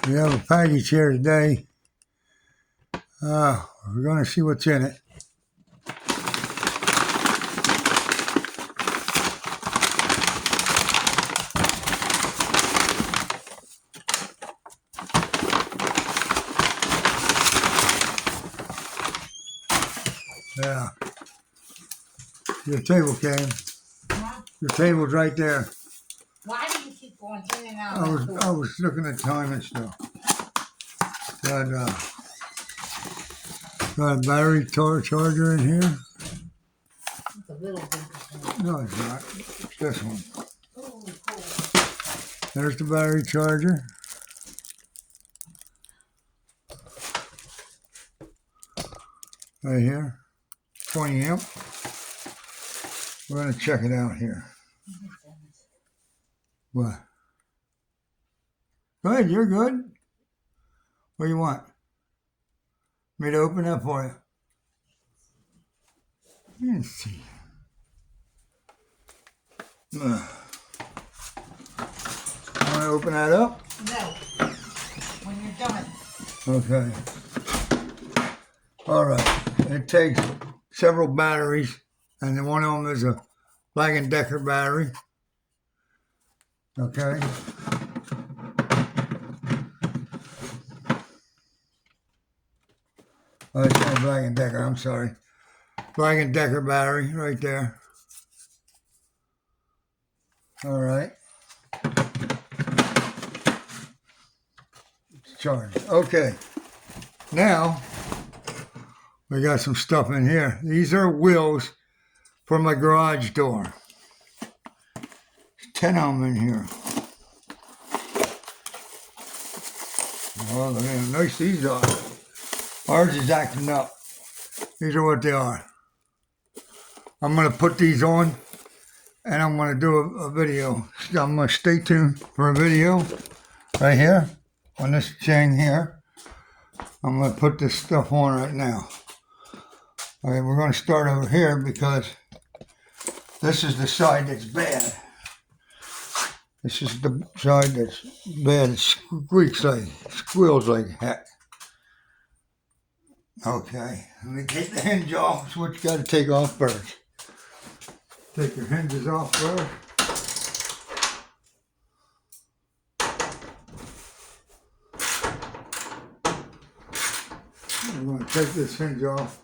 We have a package here today. We're going to see what's in it. Yeah. Your table came. Huh? Your table's right there. Why do you keep going in and out? I was looking at time and stuff. Got a battery charger in here. It's a little bit. No, it's not. It's this one. Oh, cool. There's the battery charger. Right here. 20 amp. We're going to check it out here. What? Good, you're good. What do you want? Me to open that for you? Let's see. Want to open that up? No. When you're done. Okay. All right. It takes several batteries, and then one of them is a Black & Decker battery. Okay. Oh, it's not Black & Decker. I'm sorry. Black & Decker battery right there. All right. It's charged. Okay. Now, we got some stuff in here. These are wheels for my garage door. There's 10 of them in here. Oh, look at how nice these are. Ours is acting up. These are what they are. I'm going to put these on, and I'm going to do a video. I'm going to stay tuned for a video right here on this thing here. I'm going to put this stuff on right now. Okay, we're going to start over here because this is the side that's bad. This is the side that's bad. It squeals like heck. Okay, let me take the hinge off. That's what you got to take off first. Take your hinges off first. I'm going to take this hinge off.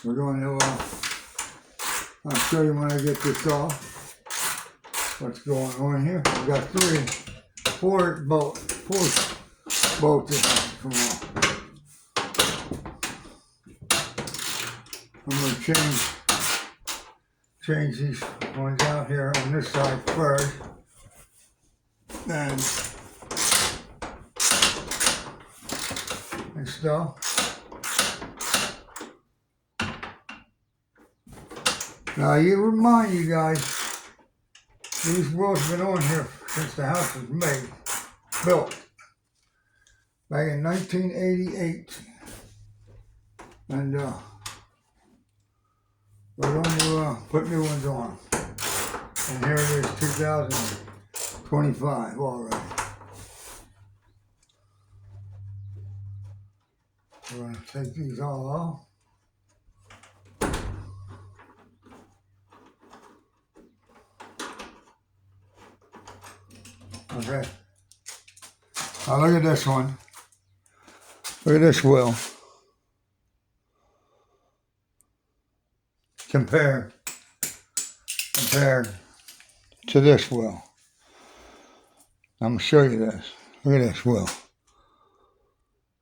We're going to, I'll show you when I get this off, what's going on here. We've got four bolts that have to come off. I'm going to change these ones out here on this side first. Then, and stuff. Now, remind you guys, these wheels have been on here since the house was built, back in 1988. And we're going to put new ones on. And here it is, 2025 already. We're going to take these all off. Okay. Now look at this one. Look at this wheel. Compared to this wheel. I'm going to show you this. Look at this wheel.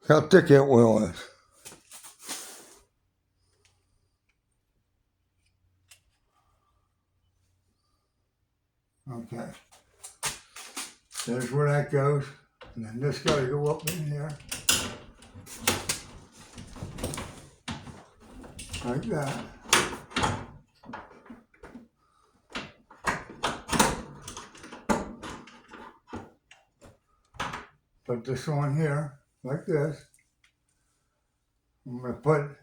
Look how thick that wheel is. Okay. There's where that goes. And then this got to go up in here. Like that. Put this on here, like this. I'm going to put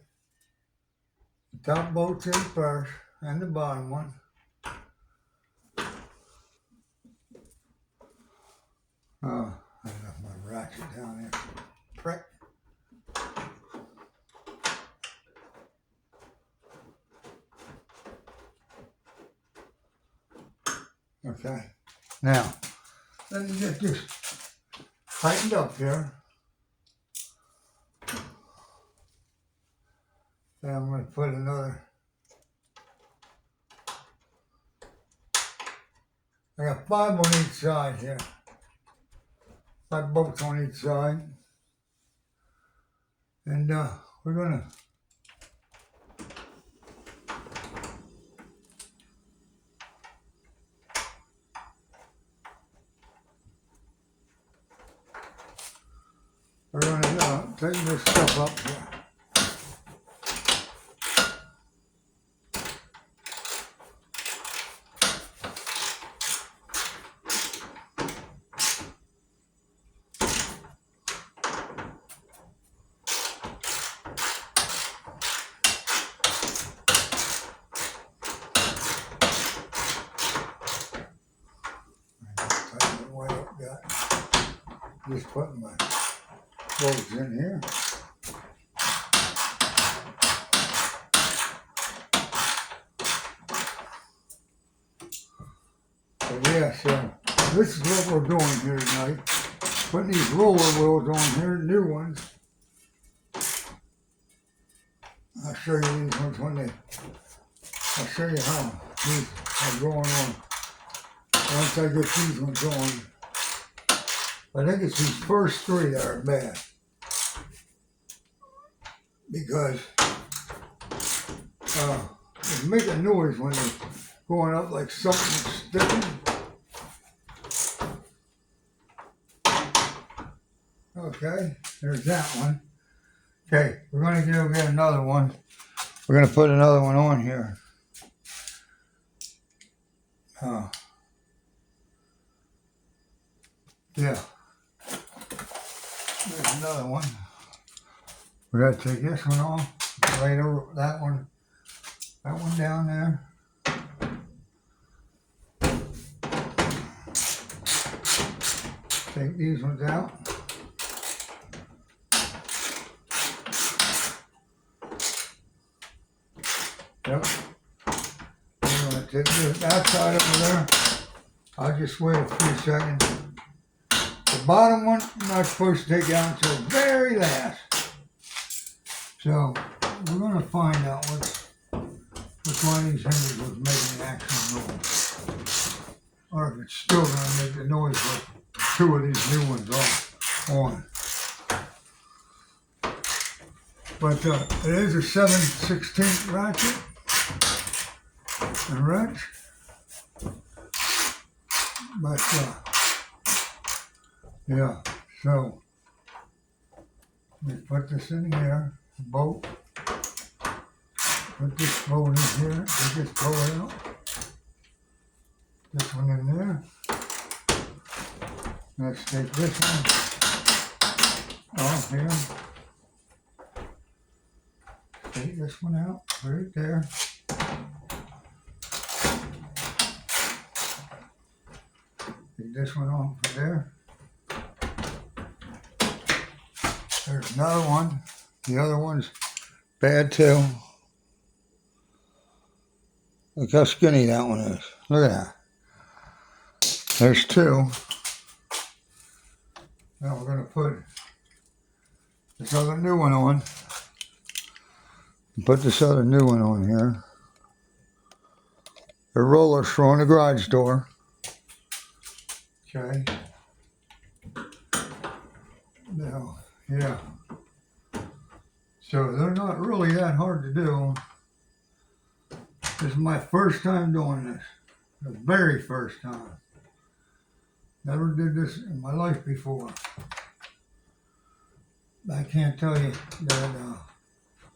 top bolt's in first, and the bottom one. Oh, I left my ratchet down there. Prick. Okay. Now, let me get this tightened up here. Then I'm going to put another. I got 5 on each side here. 5 bolts on each side. And we're going to tighten this stuff up here. Tighten it way up, got. Just putting my bolts in here. So yeah, so this is what we're doing here tonight. Putting these roller wheels on here, new ones. I'll show you these ones when I'll show you how these are going on. Once I get these ones on, I think it's these first 3 that are bad. Because they make a noise when they're going up like something sticking. Okay, there's that one. Okay, we're going to go get another one. We're going to put another one on here. Yeah. There's another one. We got to take this one off. Later, that one down there. Take these ones out. Yep. I'm going to take that side over there. I'll just wait a few seconds. The bottom one, I'm not supposed to take out until the very last. So, we're going to find out which one of these hinges was making the actual noise. Or if it's still going to make the noise with 2 of these new ones on. But it is a 7/16 ratchet and wrench. But yeah, so we put this in here, bolt. Put this bolt in here, we just pull it out. This one in there. Let's take this one off here. Take this one out, right there. Take this one off from there. There's another one. The other one's bad too. Look how skinny that one is. Look at that. There's 2. Now we're going to put this other new one on. Put this other new one on here. The rollers for on the garage door. Okay. Now, yeah. So they're not really that hard to do. This is my first time doing this. The very first time. Never did this in my life before. I can't tell you that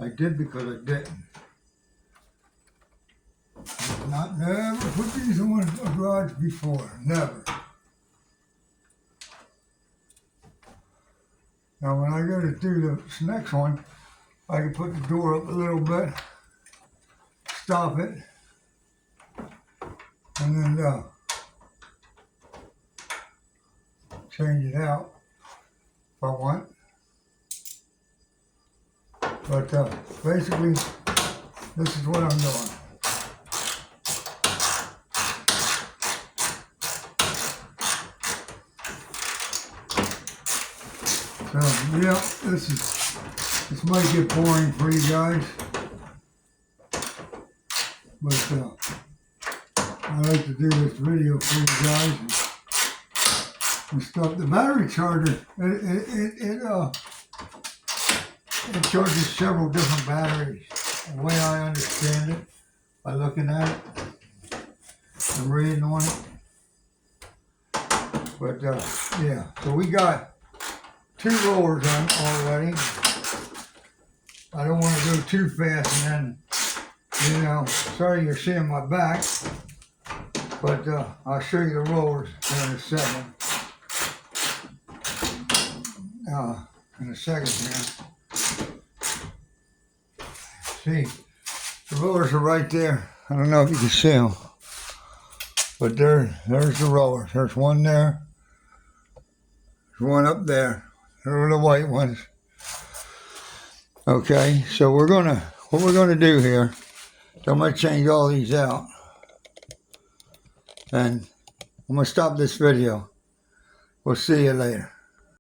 I did because I didn't. I've never put these on a garage before. Never. Now when I go to do this next one, I can put the door up a little bit stop it. And then change it out if I want. But basically, this is what I'm doing. So yeah, this might get boring for you guys, but I like to do this video for you guys and stuff. The battery charger, it charges several different batteries. The way I understand it, by looking at it and reading on it. But yeah, so we got 2 rollers on already. I don't want to go too fast and then, sorry you're seeing my back, but I'll show you the rollers in a second. Here. See, the rollers are right there. I don't know if you can see them, but there's the rollers. There's one there. There's one up there. There are the white ones. Okay, so what we're gonna do here, so I'm gonna change all these out. And I'm gonna stop this video. We'll see you later.